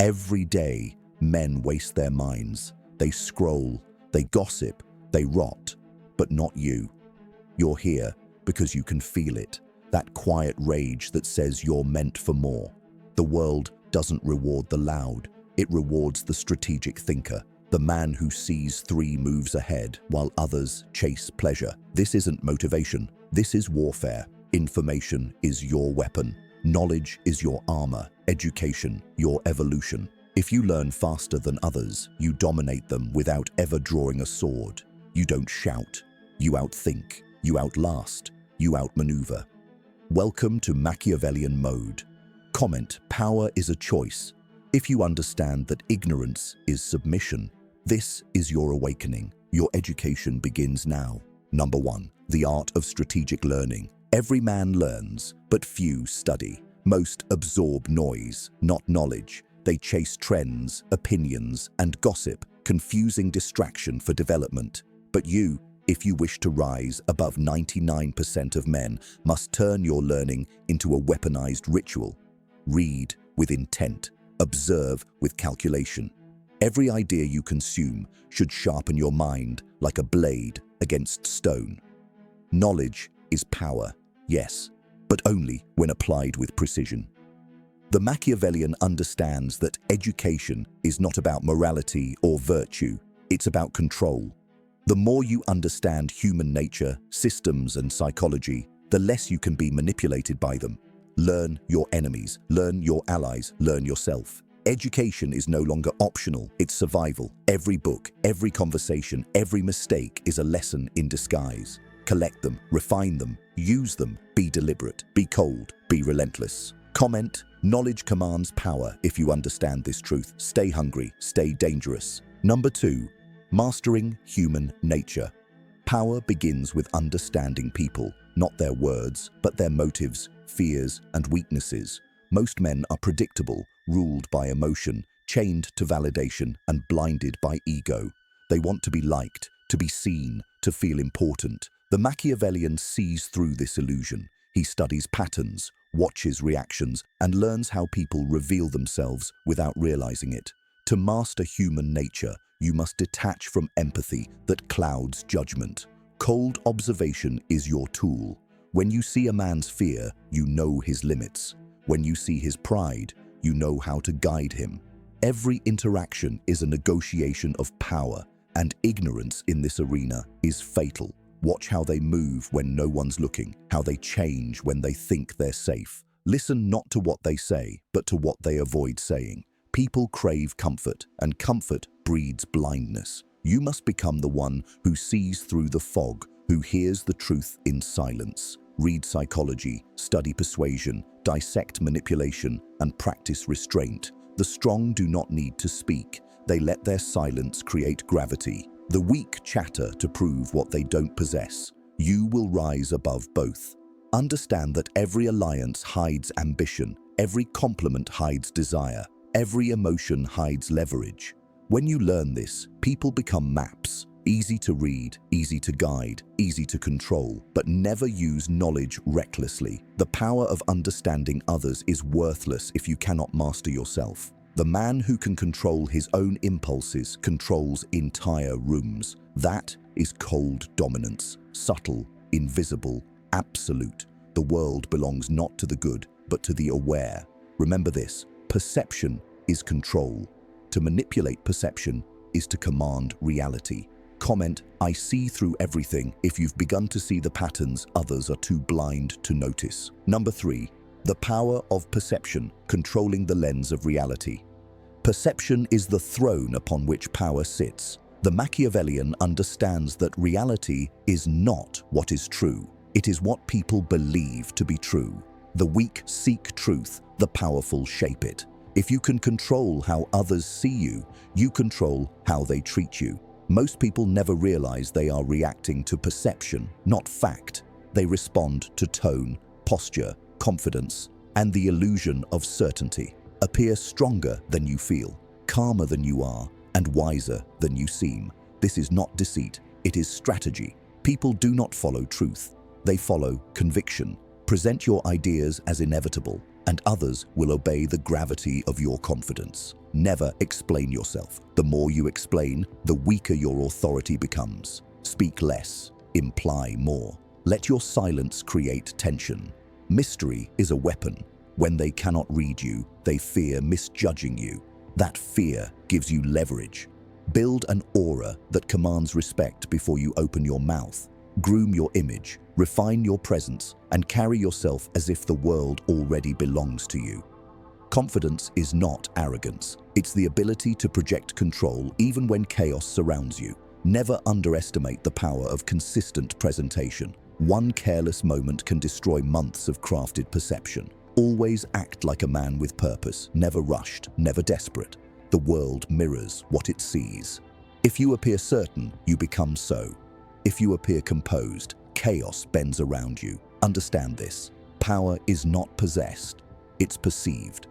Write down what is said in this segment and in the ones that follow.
Every day, men waste their minds. They scroll, they gossip, they rot. But not you. You're here because you can feel it. That quiet rage that says you're meant for more. The world doesn't reward the loud. It rewards the strategic thinker, the man who sees 3 moves ahead while others chase pleasure. This isn't motivation. This is warfare. Information is your weapon. Knowledge is your armor. Education, your evolution. If you learn faster than others, you dominate them without ever drawing a sword. You don't shout. You outthink. You outlast. You outmaneuver. Welcome to Machiavellian mode. Comment, power is a choice. If you understand that ignorance is submission, this is your awakening. Your education begins now. Number 1, the art of strategic learning. Every man learns, but few study. Most absorb noise, not knowledge. They chase trends, opinions, and gossip, confusing distraction for development. But you, if you wish to rise above 99% of men, must turn your learning into a weaponized ritual. Read with intent. Observe with calculation. Every idea you consume should sharpen your mind like a blade against stone. Knowledge is power, yes, but only when applied with precision. The Machiavellian understands that education is not about morality or virtue, it's about control. The more you understand human nature, systems, and psychology, the less you can be manipulated by them. Learn your enemies, learn your allies, learn yourself. Education is no longer optional, it's survival. Every book, every conversation, every mistake is a lesson in disguise. Collect them, refine them, use them, be deliberate, be cold, be relentless. Comment, knowledge commands power. If you understand this truth, stay hungry, stay dangerous. Number 2, mastering human nature. Power begins with understanding people, not their words, but their motives, fears, and weaknesses. Most men are predictable, ruled by emotion, chained to validation, and blinded by ego. They want to be liked, to be seen, to feel important. The Machiavellian sees through this illusion. He studies patterns, watches reactions, and learns how people reveal themselves without realizing it. To master human nature, you must detach from empathy that clouds judgment. Cold observation is your tool. When you see a man's fear, you know his limits. When you see his pride, you know how to guide him. Every interaction is a negotiation of power, and ignorance in this arena is fatal. Watch how they move when no one's looking, how they change when they think they're safe. Listen not to what they say, but to what they avoid saying. People crave comfort, and comfort breeds blindness. You must become the one who sees through the fog, who hears the truth in silence. Read psychology, study persuasion, dissect manipulation, and practice restraint. The strong do not need to speak. They let their silence create gravity. The weak chatter to prove what they don't possess. You will rise above both. Understand that every alliance hides ambition, every compliment hides desire, every emotion hides leverage. When you learn this, people become maps. Easy to read, easy to guide, easy to control, but never use knowledge recklessly. The power of understanding others is worthless if you cannot master yourself. The man who can control his own impulses controls entire rooms. That is cold dominance, subtle, invisible, absolute. The world belongs not to the good, but to the aware. Remember this, perception is control. To manipulate perception is to command reality. Comment, I see through everything if you've begun to see the patterns others are too blind to notice. Number 3, the power of perception, controlling the lens of reality. Perception is the throne upon which power sits. The Machiavellian understands that reality is not what is true. It is what people believe to be true. The weak seek truth, the powerful shape it. If you can control how others see you, you control how they treat you. Most people never realize they are reacting to perception, not fact. They respond to tone, posture, confidence, and the illusion of certainty. Appear stronger than you feel, calmer than you are, and wiser than you seem. This is not deceit, it is strategy. People do not follow truth, they follow conviction. Present your ideas as inevitable. and others will obey the gravity of your confidence. Never explain yourself. The more you explain, the weaker your authority becomes. Speak less, imply more. Let your silence create tension. Mystery is a weapon. When they cannot read you, they fear misjudging you. That fear gives you leverage. Build an aura that commands respect before you open your mouth. Groom your image, refine your presence, and carry yourself as if the world already belongs to you. Confidence is not arrogance. It's the ability to project control even when chaos surrounds you. Never underestimate the power of consistent presentation. One careless moment can destroy months of crafted perception. Always act like a man with purpose, never rushed, never desperate. The world mirrors what it sees. If you appear certain, you become so. If you appear composed, chaos bends around you. Understand this. Power is not possessed, it's perceived.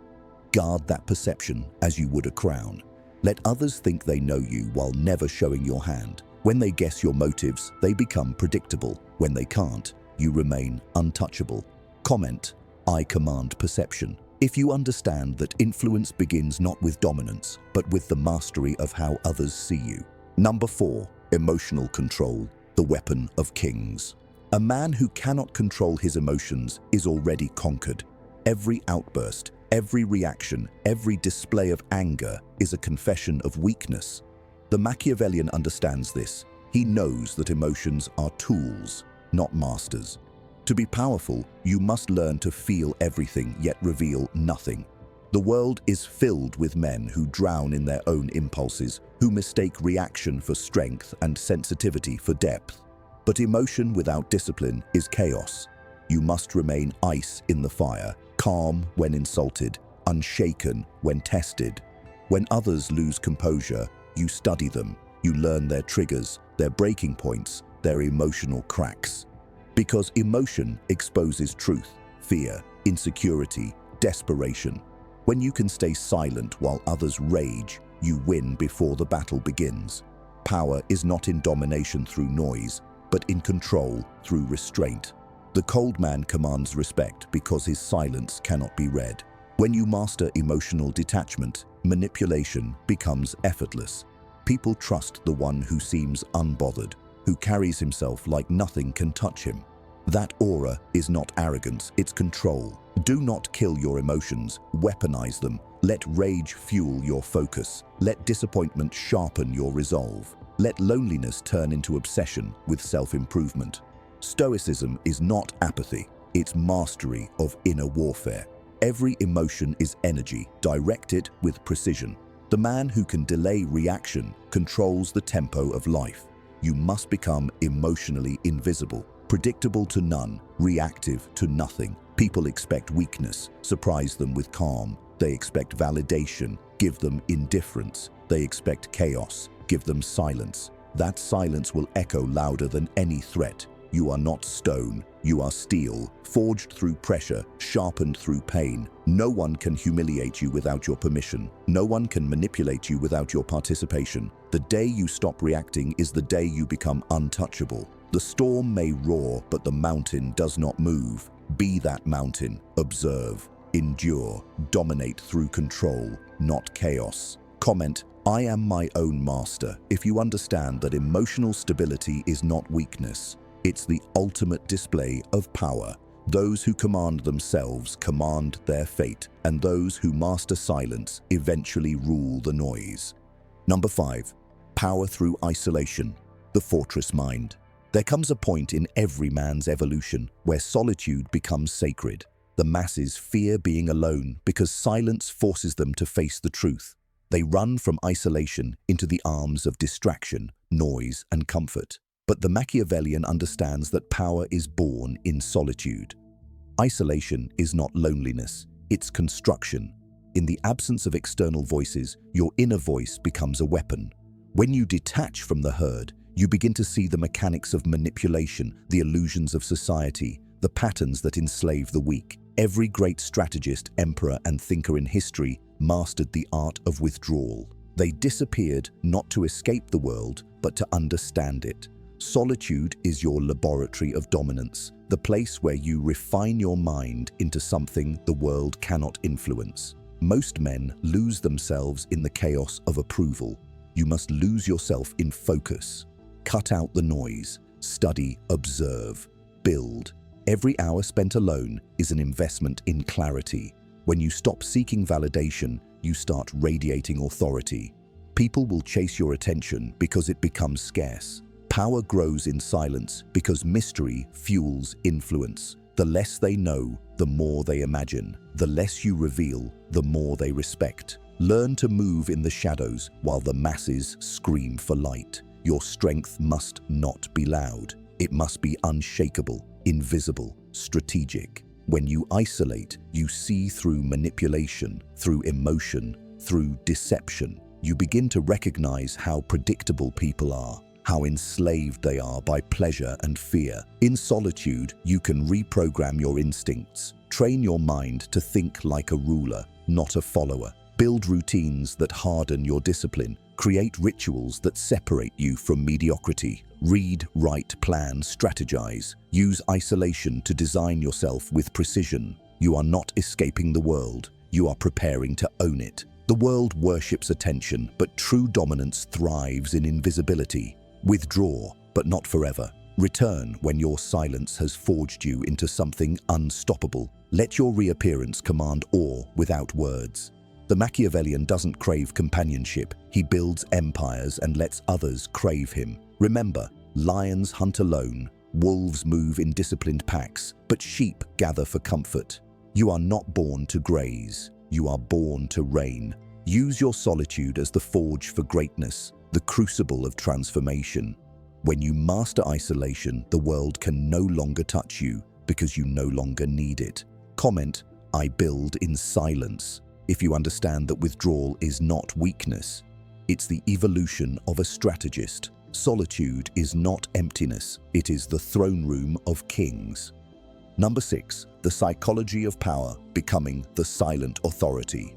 Guard that perception as you would a crown. Let others think they know you while never showing your hand. When they guess your motives, they become predictable. When they can't, you remain untouchable. Comment, I command perception. If you understand that influence begins not with dominance, but with the mastery of how others see you. Number 4, emotional control, the weapon of kings. A man who cannot control his emotions is already conquered. Every outburst, every reaction, every display of anger is a confession of weakness. The Machiavellian understands this. He knows that emotions are tools, not masters. To be powerful, you must learn to feel everything yet reveal nothing. The world is filled with men who drown in their own impulses, who mistake reaction for strength and sensitivity for depth. But emotion without discipline is chaos. You must remain ice in the fire, calm when insulted, unshaken when tested. When others lose composure, you study them. You learn their triggers, their breaking points, their emotional cracks. Because emotion exposes truth, fear, insecurity, desperation. When you can stay silent while others rage, you win before the battle begins. Power is not in domination through noise, but in control through restraint. The cold man commands respect because his silence cannot be read. When you master emotional detachment, manipulation becomes effortless. People trust the one who seems unbothered, who carries himself like nothing can touch him. That aura is not arrogance, it's control. Do not kill your emotions, weaponize them. Let rage fuel your focus. Let disappointment sharpen your resolve. Let loneliness turn into obsession with self-improvement. Stoicism is not apathy, it's mastery of inner warfare. Every emotion is energy, directed with precision. The man who can delay reaction controls the tempo of life. You must become emotionally invisible, predictable to none, reactive to nothing. People expect weakness, surprise them with calm. They expect validation, give them indifference. They expect chaos, give them silence. That silence will echo louder than any threat. You are not stone, you are steel, forged through pressure, sharpened through pain. No one can humiliate you without your permission. No one can manipulate you without your participation. The day you stop reacting is the day you become untouchable. The storm may roar, but the mountain does not move. Be that mountain. Observe, endure, dominate through control, not chaos. Comment, I am my own master. If you understand that emotional stability is not weakness, it's the ultimate display of power. Those who command themselves command their fate, and those who master silence eventually rule the noise. Number 5. Power through isolation, the fortress mind. There comes a point in every man's evolution where solitude becomes sacred. The masses fear being alone because silence forces them to face the truth. They run from isolation into the arms of distraction, noise, and comfort. But the Machiavellian understands that power is born in solitude. Isolation is not loneliness, it's construction. In the absence of external voices, your inner voice becomes a weapon. When you detach from the herd, you begin to see the mechanics of manipulation, the illusions of society, the patterns that enslave the weak. Every great strategist, emperor, and thinker in history mastered the art of withdrawal. They disappeared not to escape the world, but to understand it. Solitude is your laboratory of dominance. the place where you refine your mind into something the world cannot influence. Most men lose themselves in the chaos of approval. You must lose yourself in focus. Cut out the noise. Study, observe, build. Every hour spent alone is an investment in clarity. When you stop seeking validation, you start radiating authority. People will chase your attention because it becomes scarce. Power grows in silence because mystery fuels influence. The less they know, the more they imagine. The less you reveal, the more they respect. Learn to move in the shadows while the masses scream for light. Your strength must not be loud. It must be unshakable, invisible, strategic. When you isolate, you see through manipulation, through emotion, through deception. You begin to recognize how predictable people are, how enslaved they are by pleasure and fear. In solitude, you can reprogram your instincts. Train your mind to think like a ruler, not a follower. Build routines that harden your discipline. Create rituals that separate you from mediocrity. Read, write, plan, strategize. Use isolation to design yourself with precision. You are not escaping the world. You are preparing to own it. The world worships attention, but true dominance thrives in invisibility. Withdraw, but not forever. Return when your silence has forged you into something unstoppable. Let your reappearance command awe without words. The Machiavellian doesn't crave companionship. He builds empires and lets others crave him. Remember, lions hunt alone, wolves move in disciplined packs, but sheep gather for comfort. You are not born to graze. You are born to reign. Use your solitude as the forge for greatness, the crucible of transformation. When you master isolation, the world can no longer touch you because you no longer need it. Comment, I build in silence. If you understand that withdrawal is not weakness, it's the evolution of a strategist. Solitude is not emptiness, it is the throne room of kings. Number 6, the psychology of power, becoming the silent authority.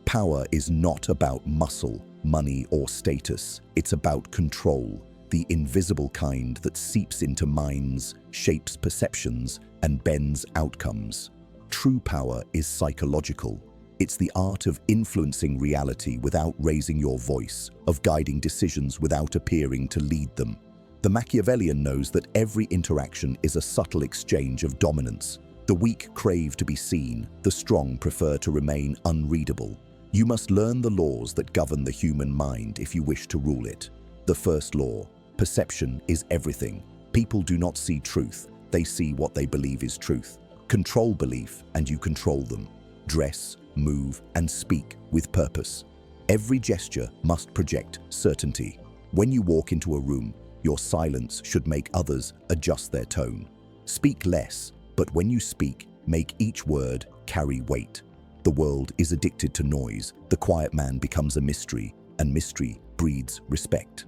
Power is not about muscle, money, or status. It's about control, the invisible kind that seeps into minds, shapes perceptions, and bends outcomes. True power is psychological. It's the art of influencing reality without raising your voice, of guiding decisions without appearing to lead them. The Machiavellian knows that every interaction is a subtle exchange of dominance. The weak crave to be seen, the strong prefer to remain unreadable. You must learn the laws that govern the human mind if you wish to rule it. The first law, perception is everything. People do not see truth, they see what they believe is truth. Control belief and you control them. Dress, move, and speak with purpose. Every gesture must project certainty. When you walk into a room, your silence should make others adjust their tone. Speak less, but when you speak, make each word carry weight. The world is addicted to noise. The quiet man becomes a mystery, and mystery breeds respect.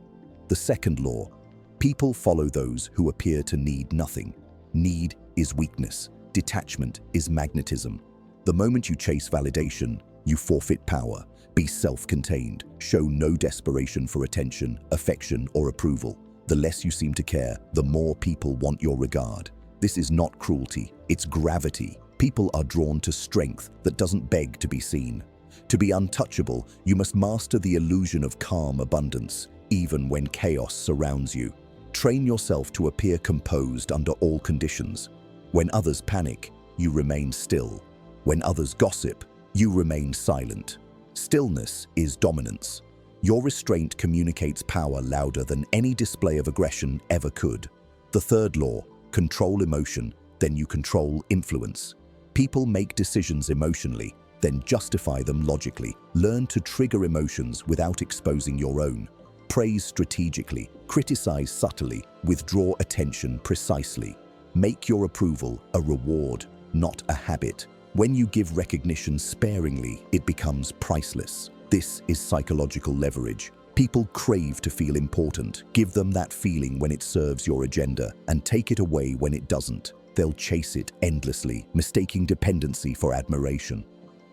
The second law, people follow those who appear to need nothing. Need is weakness. Detachment is magnetism. The moment you chase validation, you forfeit power. Be self-contained. Show no desperation for attention, affection, or approval. The less you seem to care, the more people want your regard. This is not cruelty, it's gravity. People are drawn to strength that doesn't beg to be seen. To be untouchable, you must master the illusion of calm abundance, even when chaos surrounds you. Train yourself to appear composed under all conditions. When others panic, you remain still. When others gossip, you remain silent. Stillness is dominance. Your restraint communicates power louder than any display of aggression ever could. The third law, control emotion, then you control influence. People make decisions emotionally, then justify them logically. Learn to trigger emotions without exposing your own. Praise strategically, criticize subtly, withdraw attention precisely. Make your approval a reward, not a habit. When you give recognition sparingly, it becomes priceless. This is psychological leverage. People crave to feel important. Give them that feeling when it serves your agenda, and take it away when it doesn't. They'll chase it endlessly, mistaking dependency for admiration.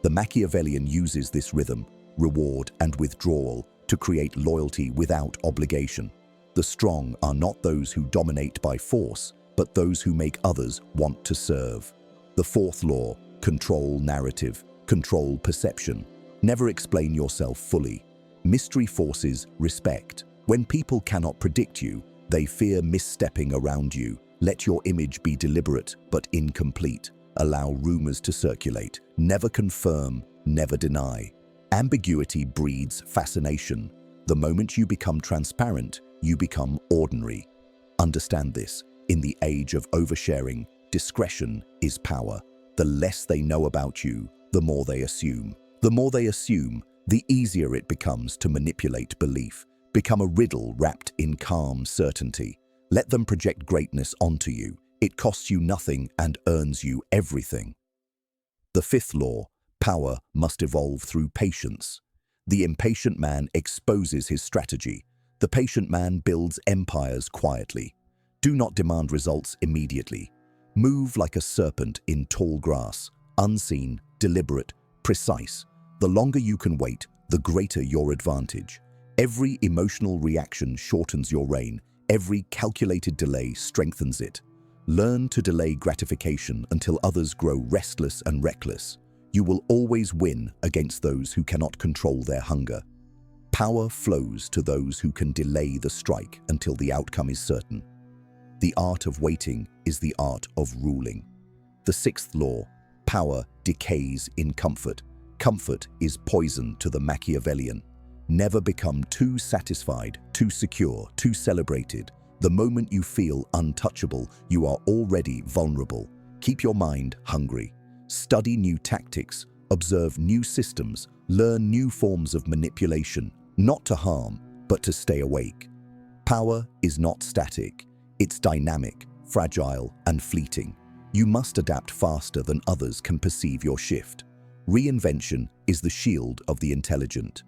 The Machiavellian uses this rhythm, reward and withdrawal, to create loyalty without obligation. The strong are not those who dominate by force, but those who make others want to serve. The fourth law: control narrative, control perception. Never explain yourself fully. Mystery forces respect. When people cannot predict you, they fear misstepping around you. Let your image be deliberate but incomplete. Allow rumors to circulate. Never confirm, never deny. Ambiguity breeds fascination. The moment you become transparent, you become ordinary. Understand this. In the age of oversharing, discretion is power. The less they know about you, the more they assume. The more they assume, the easier it becomes to manipulate belief. Become a riddle wrapped in calm certainty. Let them project greatness onto you. It costs you nothing and earns you everything. The fifth law: power must evolve through patience. The impatient man exposes his strategy. The patient man builds empires quietly. Do not demand results immediately. Move like a serpent in tall grass, unseen, deliberate, precise. The longer you can wait, the greater your advantage. Every emotional reaction shortens your reign. Every calculated delay strengthens it. Learn to delay gratification until others grow restless and reckless. You will always win against those who cannot control their hunger. Power flows to those who can delay the strike until the outcome is certain. The art of waiting is the art of ruling. The sixth law: power decays in comfort. Comfort is poison to the Machiavellian. Never become too satisfied, too secure, too celebrated. The moment you feel untouchable, you are already vulnerable. Keep your mind hungry. Study new tactics, observe new systems, learn new forms of manipulation, not to harm, but to stay awake. Power is not static. It's dynamic, fragile, and fleeting. You must adapt faster than others can perceive your shift. Reinvention is the shield of the intelligent.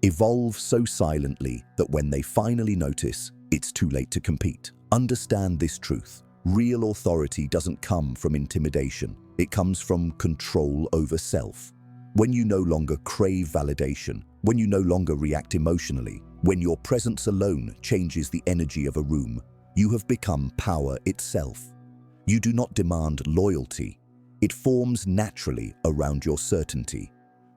Evolve so silently that when they finally notice, it's too late to compete. Understand this truth. Real authority doesn't come from intimidation. It comes from control over self. When you no longer crave validation, when you no longer react emotionally, when your presence alone changes the energy of a room, you have become power itself. You do not demand loyalty. It forms naturally around your certainty.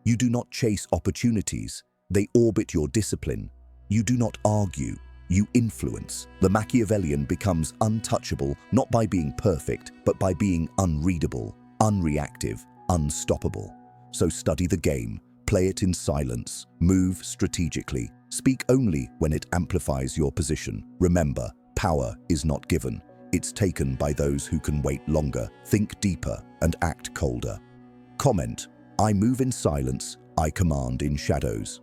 You do not chase opportunities. They orbit your discipline. You do not argue. You influence. The Machiavellian becomes untouchable not by being perfect, but by being unreadable, unreactive, unstoppable. So study the game, play it in silence, move strategically, speak only when it amplifies your position. Remember, power is not given. It's taken by those who can wait longer, think deeper, and act colder. Comment: I move in silence, I command in shadows.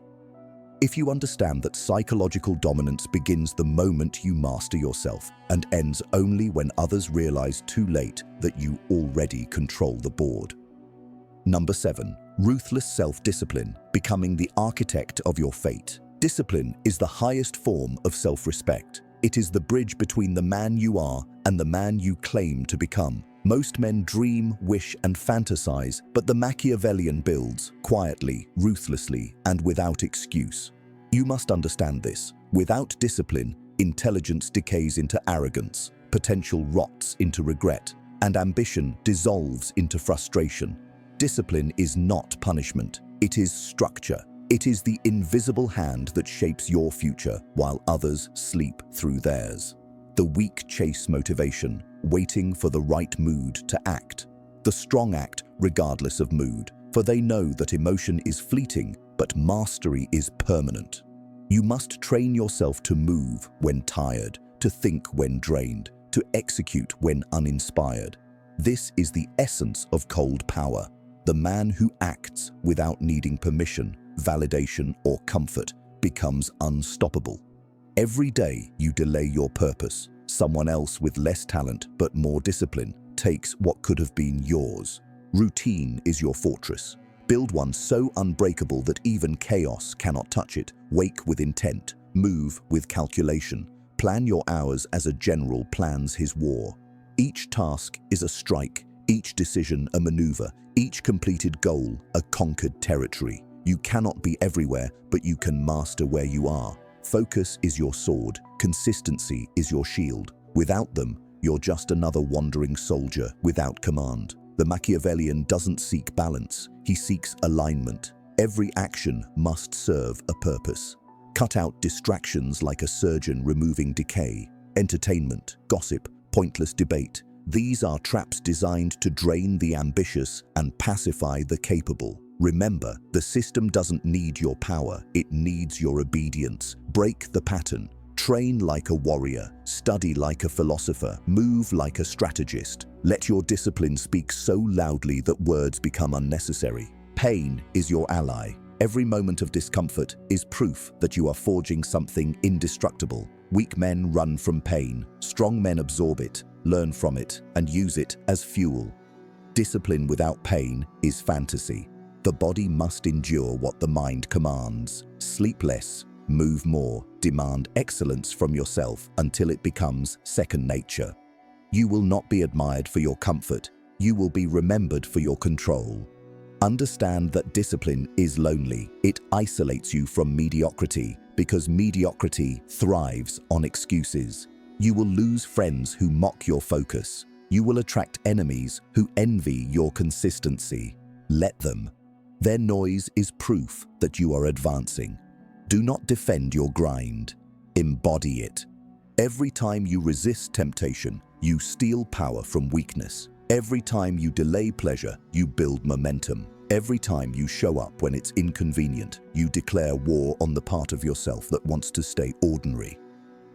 If you understand that psychological dominance begins the moment you master yourself and ends only when others realize too late that you already control the board. Number 7. Ruthless self-discipline, becoming the architect of your fate. Discipline is the highest form of self-respect. It is the bridge between the man you are and the man you claim to become. Most men dream, wish, and fantasize, but the Machiavellian builds quietly, ruthlessly, and without excuse. You must understand this. Without discipline, intelligence decays into arrogance, potential rots into regret, and ambition dissolves into frustration. Discipline is not punishment. It is structure. It is the invisible hand that shapes your future while others sleep through theirs. The weak chase motivation, waiting for the right mood to act. The strong act regardless of mood, for they know that emotion is fleeting, but mastery is permanent. You must train yourself to move when tired, to think when drained, to execute when uninspired. This is the essence of cold power. The man who acts without needing permission, validation, or comfort becomes unstoppable. Every day you delay your purpose, someone else with less talent but more discipline takes what could have been yours. Routine is your fortress. Build one so unbreakable that even chaos cannot touch it. Wake with intent, move with calculation. Plan your hours as a general plans his war. Each task is a strike, each decision a maneuver, each completed goal a conquered territory. You cannot be everywhere, but you can master where you are. Focus is your sword, consistency is your shield. Without them, You're just another wandering soldier without command. The Machiavellian doesn't seek balance, he seeks alignment. Every action must serve a purpose. Cut out distractions like a surgeon removing decay. Entertainment, gossip, pointless debate. These are traps designed to drain the ambitious and pacify the capable. Remember, the system doesn't need your power, it needs your obedience. Break the pattern. Train like a warrior, study like a philosopher, move like a strategist. Let your discipline speak so loudly that words become unnecessary. Pain is your ally. Every moment of discomfort is proof that you are forging something indestructible. Weak men run from pain. Strong men absorb it, learn from it, and use it as fuel. Discipline without pain is fantasy. The body must endure what the mind commands. Sleep less, move more, demand excellence from yourself until it becomes second nature. You will not be admired for your comfort. You will be remembered for your control. Understand that discipline is lonely. It isolates you from mediocrity because mediocrity thrives on excuses. You will lose friends who mock your focus. You will attract enemies who envy your consistency. Let them. Their noise is proof that you are advancing. Do not defend your grind. Embody it. Every time you resist temptation, you steal power from weakness. Every time you delay pleasure, you build momentum. Every time you show up when it's inconvenient, you declare war on the part of yourself that wants to stay ordinary.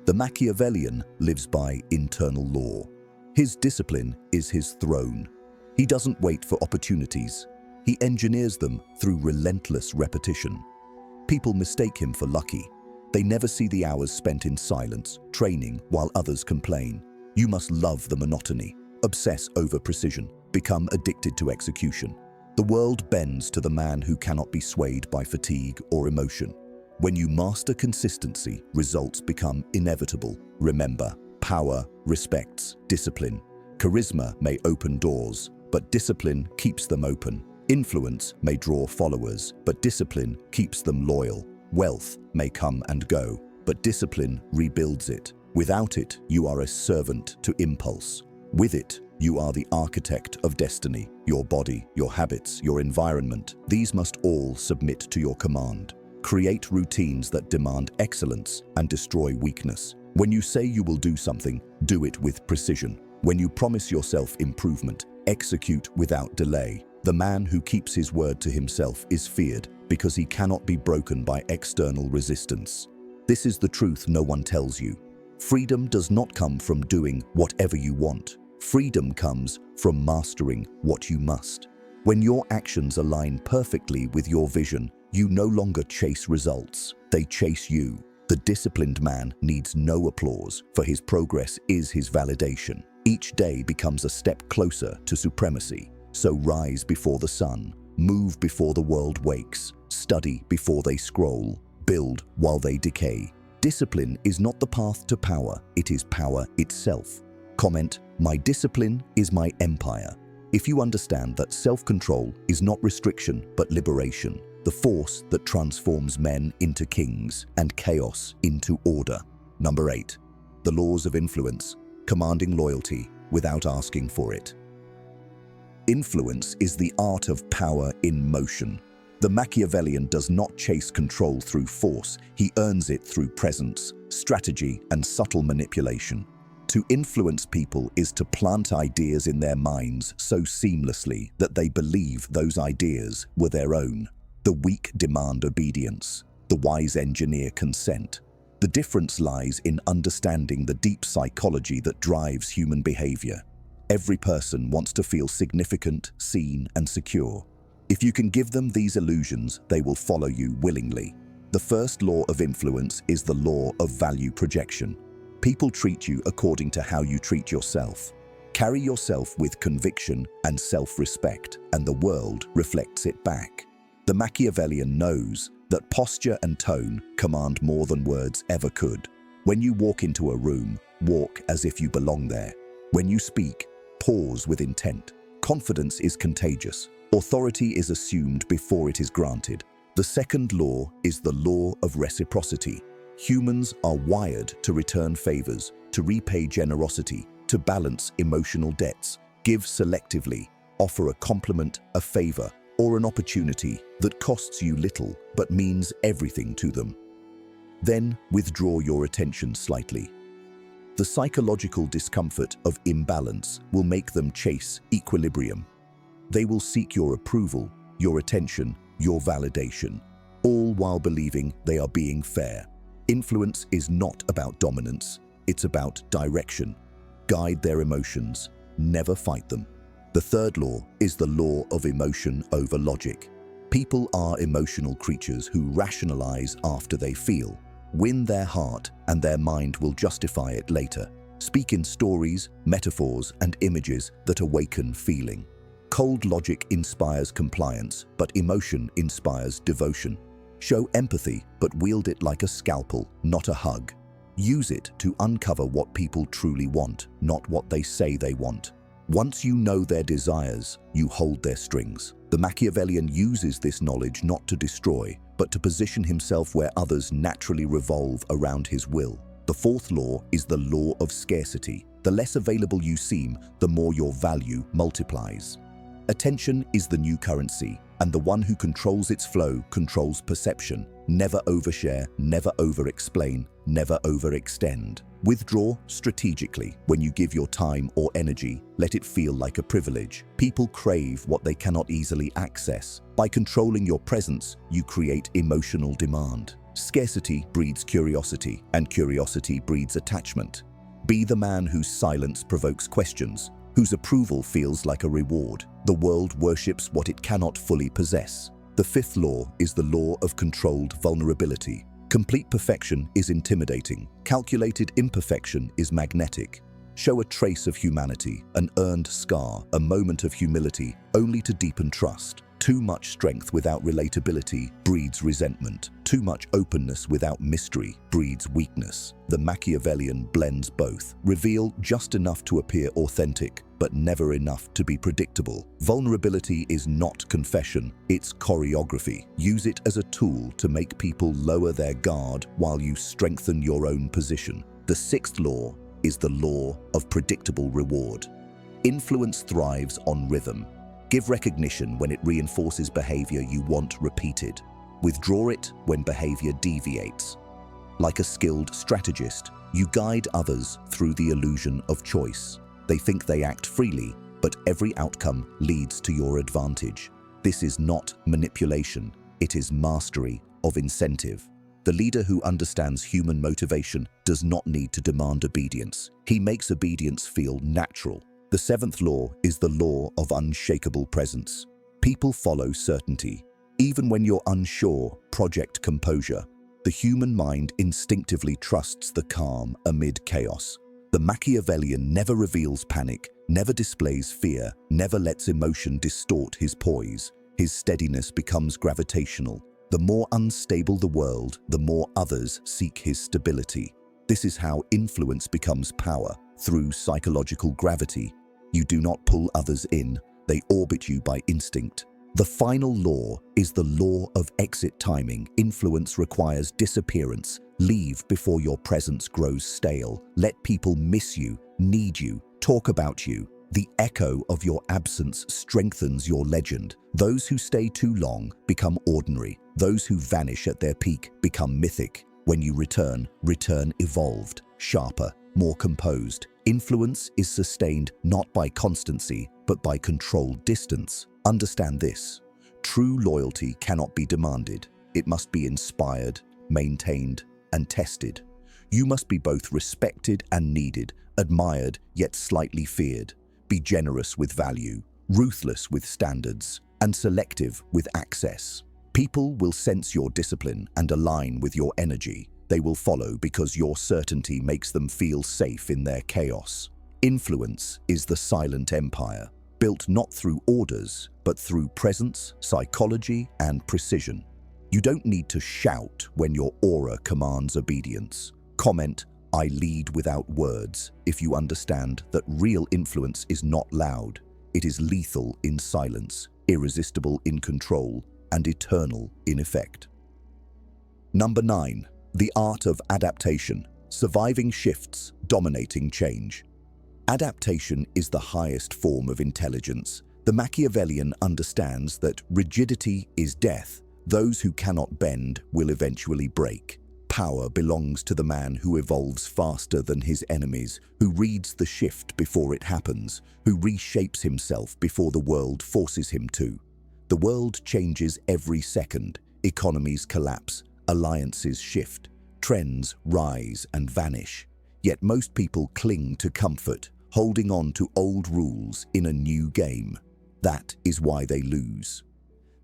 The Machiavellian lives by internal law. His discipline is his throne. He doesn't wait for opportunities. He engineers them through relentless repetition. People mistake him for lucky. They never see the hours spent in silence, training while others complain. You must love the monotony, obsess over precision, become addicted to execution. The world bends to the man who cannot be swayed by fatigue or emotion. When you master consistency, results become inevitable. Remember, power respects discipline. Charisma may open doors, but discipline keeps them open. Influence may draw followers, but discipline keeps them loyal. Wealth may come and go, but discipline rebuilds it. Without it, you are a servant to impulse. With it, you are the architect of destiny. Your body, your habits, your environment, these must all submit to your command. Create routines that demand excellence and destroy weakness. When you say you will do something, do it with precision. When you promise yourself improvement, execute without delay. The man who keeps his word to himself is feared because he cannot be broken by external resistance. This is the truth no one tells you. Freedom does not come from doing whatever you want. Freedom comes from mastering what you must. When your actions align perfectly with your vision, you no longer chase results, they chase you. The disciplined man needs no applause, for his progress is his validation. Each day becomes a step closer to supremacy. So rise before the sun, move before the world wakes, study before they scroll, build while they decay. Discipline is not the path to power, it is power itself. Comment, my discipline is my empire. If you understand that self-control is not restriction but liberation, the force that transforms men into kings and chaos into order. Number 8. The laws of influence, commanding loyalty without asking for it. Influence is the art of power in motion. The Machiavellian does not chase control through force, he earns it through presence, strategy, and subtle manipulation. To influence people is to plant ideas in their minds so seamlessly that they believe those ideas were their own. The weak demand obedience, the wise engineer consent. The difference lies in understanding the deep psychology that drives human behavior. Every person wants to feel significant, seen, and secure. If you can give them these illusions, they will follow you willingly. The first law of influence is the law of value projection. People treat you according to how you treat yourself. Carry yourself with conviction and self-respect, and the world reflects it back. The Machiavellian knows that posture and tone command more than words ever could. When you walk into a room, walk as if you belong there. When you speak, pause with intent. Confidence is contagious. Authority is assumed before it is granted. The second law is the law of reciprocity. Humans are wired to return favors, to repay generosity, to To balance emotional debts, give selectively, offer a compliment, a favor, or an opportunity that costs you little but means everything to them. Then withdraw your attention slightly. The psychological discomfort of imbalance will make them chase equilibrium. They will seek your approval, your attention, your validation, all while believing they are being fair. Influence is not about dominance, it's about direction. Guide their emotions, never fight them. The third law is the law of emotion over logic. People are emotional creatures who rationalize after they feel. Win their heart and their mind will justify it later. Speak in stories, metaphors, and images that awaken feeling. Cold logic inspires compliance, but emotion inspires devotion. Show empathy, but wield it like a scalpel, not a hug. Use it to uncover what people truly want, not what they say they want. Once you know their desires, you hold their strings. The Machiavellian uses this knowledge not to destroy, but to position himself where others naturally revolve around his will. The fourth law is the law of scarcity. The less available you seem, the more your value multiplies. Attention is the new currency, and the one who controls its flow controls perception. Never overshare, never over-explain, never overextend. Withdraw strategically. When you give your time or energy, let it feel like a privilege. People crave what they cannot easily access. By controlling your presence, you create emotional demand. Scarcity breeds curiosity, and curiosity breeds attachment. Be the man whose silence provokes questions, whose approval feels like a reward. The world worships what it cannot fully possess. The fifth law is the law of controlled vulnerability. Complete perfection is intimidating. Calculated imperfection is magnetic. Show a trace of humanity, an earned scar, a moment of humility, only to deepen trust. Too much strength without relatability breeds resentment. Too much openness without mystery breeds weakness. The Machiavellian blends both. Reveal just enough to appear authentic, but never enough to be predictable. Vulnerability is not confession, it's choreography. Use it as a tool to make people lower their guard while you strengthen your own position. The sixth law is the law of predictable reward. Influence thrives on rhythm. Give recognition when it reinforces behavior you want repeated. Withdraw it when behavior deviates. Like a skilled strategist, you guide others through the illusion of choice. They think they act freely, but every outcome leads to your advantage. This is not manipulation, it is mastery of incentive. The leader who understands human motivation does not need to demand obedience. He makes obedience feel natural. The seventh law is the law of unshakable presence. People follow certainty. Even when you're unsure, project composure. The human mind instinctively trusts the calm amid chaos. The Machiavellian never reveals panic, never displays fear, never lets emotion distort his poise. His steadiness becomes gravitational. The more unstable the world, the more others seek his stability. This is how influence becomes power, through psychological gravity. You do not pull others in, they orbit you by instinct. The final law is the law of exit timing. Influence requires disappearance. Leave before your presence grows stale. Let people miss you, need you, talk about you. The echo of your absence strengthens your legend. Those who stay too long become ordinary. Those who vanish at their peak become mythic. When you return, return evolved, sharper, more composed. Influence is sustained not by constancy, but by controlled distance. Understand this. True loyalty cannot be demanded. It must be inspired, maintained, and tested. You must be both respected and needed, admired yet slightly feared. Be generous with value, ruthless with standards, and selective with access. People will sense your discipline and align with your energy. They will follow because your certainty makes them feel safe in their chaos. Influence is the silent empire, built not through orders, but through presence, psychology, and precision. You don't need to shout when your aura commands obedience. Comment, "I lead without words," if you understand that real influence is not loud. It is lethal in silence, irresistible in control, and eternal in effect. Number 9. The art of adaptation. Surviving shifts, dominating change. Adaptation is the highest form of intelligence. The Machiavellian understands that rigidity is death. Those who cannot bend will eventually break. Power belongs to the man who evolves faster than his enemies, who reads the shift before it happens, who reshapes himself before the world forces him to. The world changes every second. Economies collapse, alliances shift, trends rise and vanish. Yet most people cling to comfort, holding on to old rules in a new game. That is why they lose.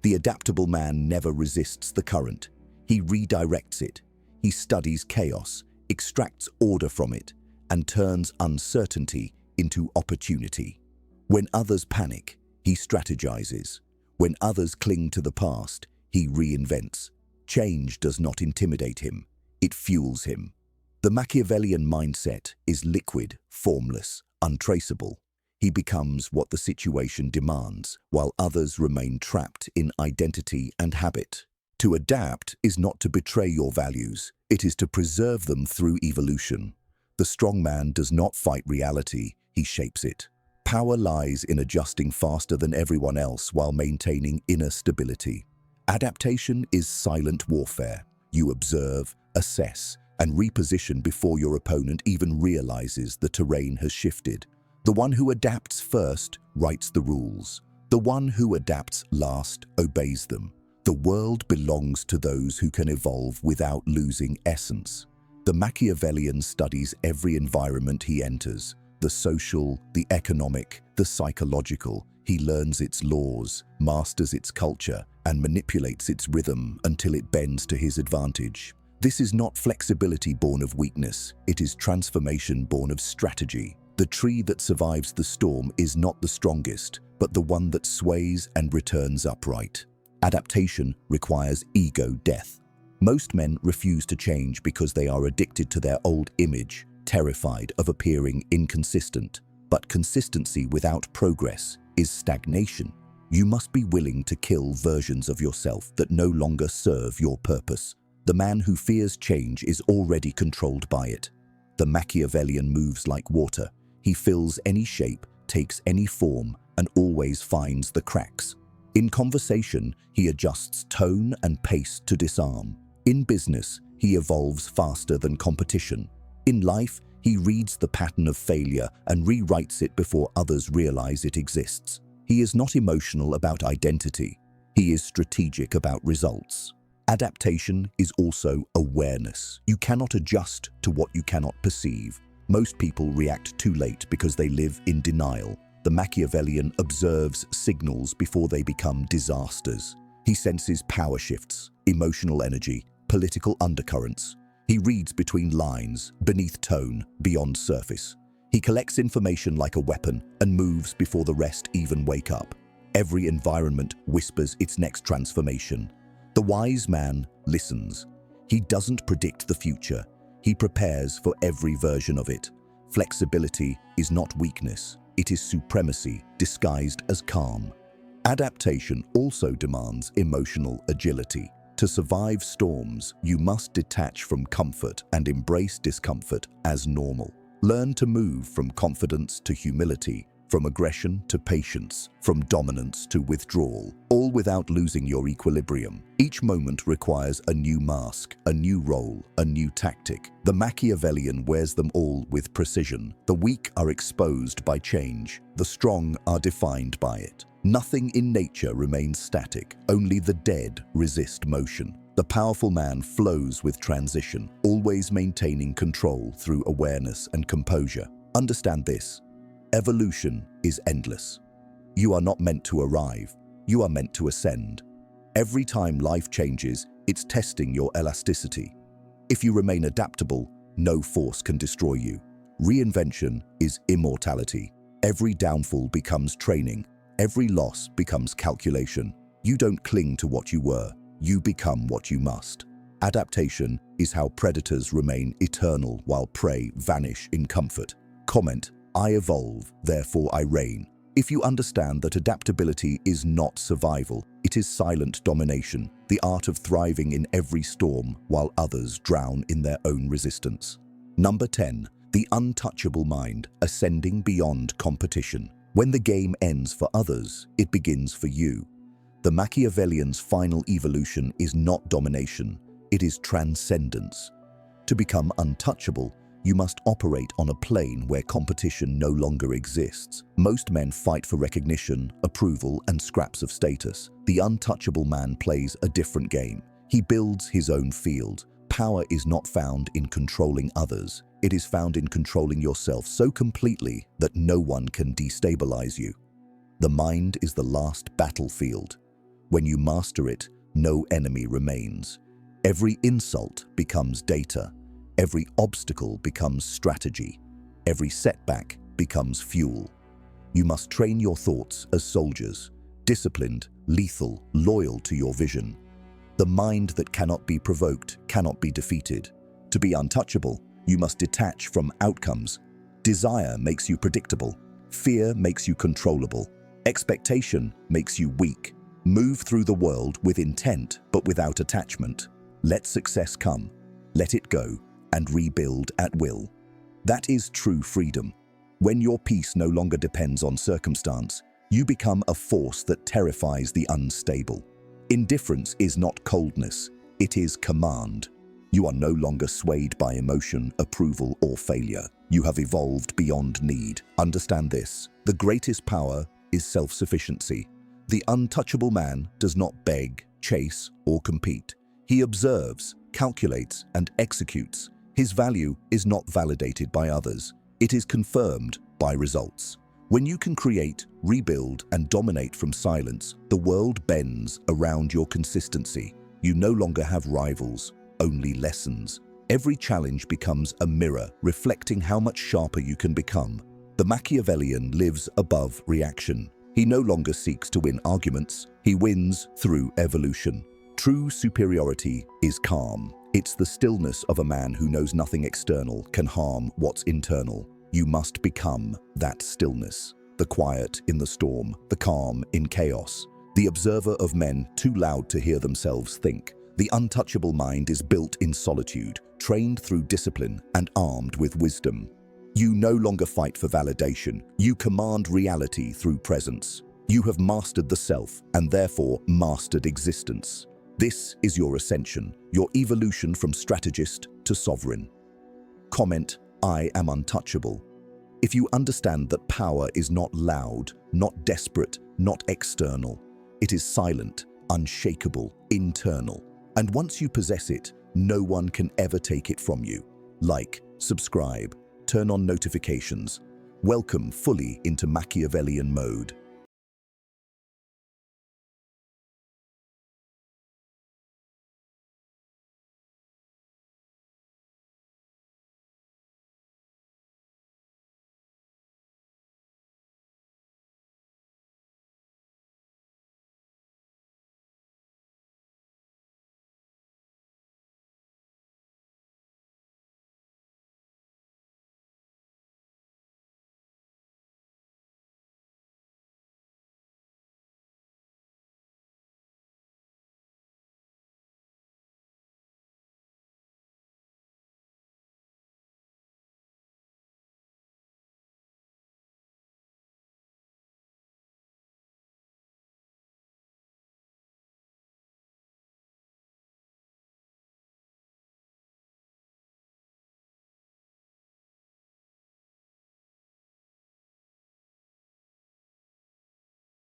The adaptable man never resists the current. He redirects it. He studies chaos, extracts order from it, and turns uncertainty into opportunity. When others panic, he strategizes. When others cling to the past, he reinvents. Change does not intimidate him. It fuels him. The Machiavellian mindset is liquid, formless, untraceable. He becomes what the situation demands, while others remain trapped in identity and habit. To adapt is not to betray your values, it is to preserve them through evolution. The strong man does not fight reality, he shapes it. Power lies in adjusting faster than everyone else while maintaining inner stability. Adaptation is silent warfare. You observe, assess, and reposition before your opponent even realizes the terrain has shifted. The one who adapts first writes the rules. The one who adapts last obeys them. The world belongs to those who can evolve without losing essence. The Machiavellian studies every environment he enters, the social, the economic, the psychological. He learns its laws, masters its culture, and manipulates its rhythm until it bends to his advantage. This is not flexibility born of weakness, it is transformation born of strategy. The tree that survives the storm is not the strongest, but the one that sways and returns upright. Adaptation requires ego death. Most men refuse to change because they are addicted to their old image, terrified of appearing inconsistent. But consistency without progress is stagnation. You must be willing to kill versions of yourself that no longer serve your purpose. The man who fears change is already controlled by it. The Machiavellian moves like water. He fills any shape, takes any form, and always finds the cracks. In conversation, he adjusts tone and pace to disarm. In business, he evolves faster than competition. In life, he reads the pattern of failure and rewrites it before others realize it exists. He is not emotional about identity. He is strategic about results. Adaptation is also awareness. You cannot adjust to what you cannot perceive. Most people react too late because they live in denial. The Machiavellian observes signals before they become disasters. He senses power shifts, emotional energy, political undercurrents. He reads between lines, beneath tone, beyond surface. He collects information like a weapon and moves before the rest even wake up. Every environment whispers its next transformation. The wise man listens. He doesn't predict the future. He prepares for every version of it. Flexibility is not weakness. It is supremacy disguised as calm. Adaptation also demands emotional agility. To survive storms, you must detach from comfort and embrace discomfort as normal. Learn to move from confidence to humility, from aggression to patience, from dominance to withdrawal, all without losing your equilibrium. Each moment requires a new mask, a new role, a new tactic. The Machiavellian wears them all with precision. The weak are exposed by change. The strong are defined by it. Nothing in nature remains static. Only the dead resist motion. The powerful man flows with transition, always maintaining control through awareness and composure. Understand this. Evolution is endless. You are not meant to arrive, you are meant to ascend. Every time life changes, it's testing your elasticity. If you remain adaptable, no force can destroy you. Reinvention is immortality. Every downfall becomes training. Every loss becomes calculation. You don't cling to what you were, you become what you must. Adaptation is how predators remain eternal while prey vanish in comfort. Comment: I evolve, therefore I reign. If you understand that adaptability is not survival, it is silent domination, the art of thriving in every storm while others drown in their own resistance. Number 10. The untouchable mind, ascending beyond competition. When the game ends for others, it begins for you. The Machiavellian's final evolution is not domination, it is transcendence. To become untouchable, you must operate on a plane where competition no longer exists. Most men fight for recognition, approval, and scraps of status. The untouchable man plays a different game. He builds his own field. Power is not found in controlling others. It is found in controlling yourself so completely that no one can destabilize you. The mind is the last battlefield. When you master it, no enemy remains. Every insult becomes data. Every obstacle becomes strategy. Every setback becomes fuel. You must train your thoughts as soldiers, disciplined, lethal, loyal to your vision. The mind that cannot be provoked cannot be defeated. To be untouchable, you must detach from outcomes. Desire makes you predictable. Fear makes you controllable. Expectation makes you weak. Move through the world with intent, but without attachment. Let success come, let it go, and rebuild at will. That is true freedom. When your peace no longer depends on circumstance, you become a force that terrifies the unstable. Indifference is not coldness, it is command. You are no longer swayed by emotion, approval, or failure. You have evolved beyond need. Understand this: the greatest power is self-sufficiency. The untouchable man does not beg, chase, or compete. He observes, calculates, and executes. His value is not validated by others. It is confirmed by results. When you can create, rebuild, and dominate from silence, the world bends around your consistency. You no longer have rivals, only lessons. Every challenge becomes a mirror, reflecting how much sharper you can become. The Machiavellian lives above reaction. He no longer seeks to win arguments, he wins through evolution. True superiority is calm. It's the stillness of a man who knows nothing external can harm what's internal. You must become that stillness. The quiet in the storm, the calm in chaos. The observer of men too loud to hear themselves think. The untouchable mind is built in solitude, trained through discipline, and armed with wisdom. You no longer fight for validation. You command reality through presence. You have mastered the self, and therefore mastered existence. This is your ascension, your evolution from strategist to sovereign. Comment: I am untouchable. If you understand that power is not loud, not desperate, not external, it is silent, unshakable, internal. And once you possess it, no one can ever take it from you. Like, subscribe, turn on notifications. Welcome fully into Machiavellian mode.